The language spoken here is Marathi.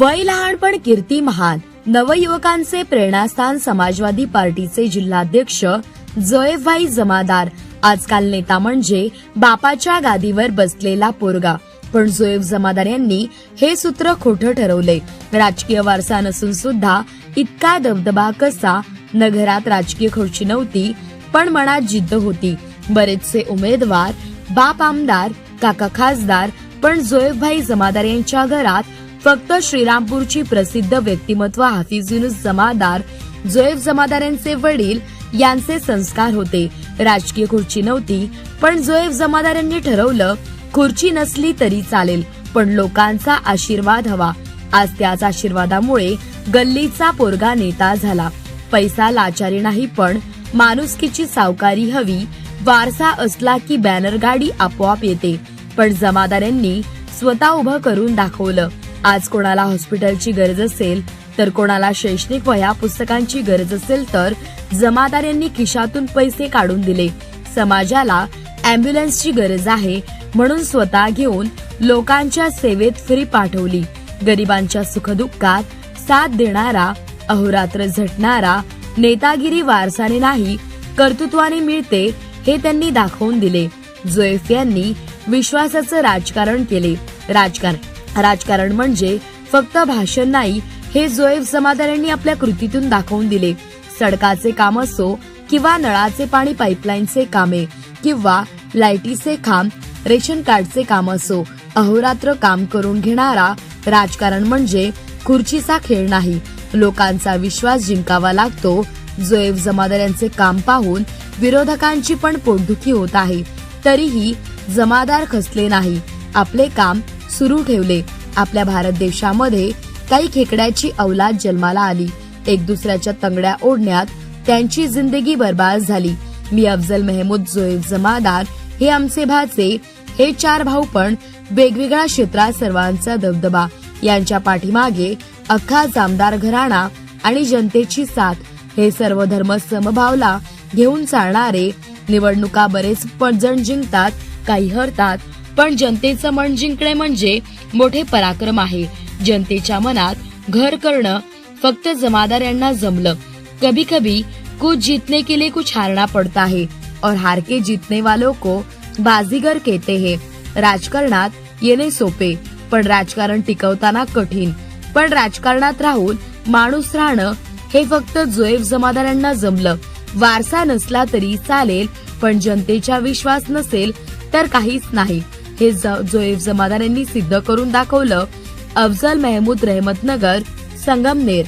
वय लहान पण कीर्ती महान. नवयुवकांचे प्रेरणास्थान समाजवादी पार्टीचे जिल्हाध्यक्ष जोएफभाई जमादार. आजकाल नेता म्हणजे बापाच्या गादीवर बसलेला पोरगा, पण जोएफ जमादार यांनी हे सूत्र खोटं ठरवले. राजकीय वारसा नसून सुद्धा इतका दबदबा कसा? न घरात राजकीय खुर्ची नव्हती, पण मनात जिद्द होती. बरेचसे उमेदवार, बाप आमदार, काका खासदार, पण जोएफभाई जमादार यांच्या घरात फक्त श्रीरामपूरची प्रसिद्ध व्यक्तिमत्व हाफिज युनुस जमादार, जोएफ जमादार यांचे वडील यांचे संस्कार होते. राजकीय खुर्ची नव्हती, पण जोएफ जमादार यांनी ठरवलं, खुर्ची नसली तरी चालेल, पण लोकांचा आशीर्वाद हवा. आज त्याच आशीर्वादामुळे गल्लीचा पोरगा नेता झाला. पैसा लाचारी नाही, पण माणुसकीची सावकारी हवी. वारसा असला की बॅनर गाडी आपोआप येते, पण जमादार यांनी स्वतः उभं करून दाखवलं. आज कोणाला हॉस्पिटलची गरज असेल, तर कोणाला शैक्षणिक वह्या पुस्तकांची गरज असेल, तर जमादार यांनी खिशातून पैसे काढून दिले. समाजाला अँब्युलन्सची गरज आहे म्हणून स्वतः घेऊन लोकांच्या सेवेत फ्री पाठवली. गरिबांच्या सुखदुःखात साथ देणारा, अहोरात्र झटणारा नेतागिरी वारसाने नाही, कर्तृत्वाने मिळते हे त्यांनी दाखवून दिले. जोएफ यांनी विश्वासाचं राजकारण केले. राजकारण म्हणजे फक्त भाषण नाही, हे जोएफ जमादार यांनी आपल्या कृतीतून दाखवून दिले. सडकाचे काम असो किंवा नळाचे पाणी पाईपलाईनचे कामे किंवा लाईटीचे खांब, रेशन कार्डचे काम असो, अहोरात्र काम करून घेणारा राजकारण म्हणजे खुर्चीचा खेळ नाही, लोकांचा विश्वास जिंकावा लागतो. जोएफ जमादार यांचे काम पाहून विरोधकांची पण पोटदुखी होत आहे, तरीही जमादार खचले नाही, आपले काम सुरू ठेवले. आपल्या भारत देशामध्ये काही खेकड्याची औलाद जन्माला आली. एक दुसऱ्याच्या तंगड्या ओढण्यात त्यांची जिंदगी बर्बाद झाली. मी अफजल महमूद जोएफ जमादार, हे आमचे भाचे, हे 4 भाऊ, पण वेगवेगळ्या क्षेत्रात सर्वांचा दबदबा. यांच्या पाठीमागे अख्खा जामदार घराणा आणि जनतेची साथ. हे सर्व धर्म समभावला घेऊन चालणारे. निवडणुका बरेच जण जिंकतात, काही हरतात, पण जनतेचं मन जिंकणे म्हणजे मोठे पराक्रम आहे. जनतेच्या मनात घर करणं फक्त जमादार यांना जमलं. कभी कभी कुछ जीतने के लिए कुछ हारना पड़ता है और हार के जीतने वालों को बाजीगर कहते हैं. राजकारणात येणे सोपे, पण राजकारण टिकवताना कठीण. पण राजकारणात राहून माणूस राहणं हे फक्त जोएफ जमादार यांना जमलं. वारसा नसला तरी चालेल, पण जनतेचा विश्वास नसेल तर काहीच नाही, हे जोएफ जमादार यांनी सिद्ध करून दाखवलं. अफजल महमूद, रहमतनगर, संगमनेर.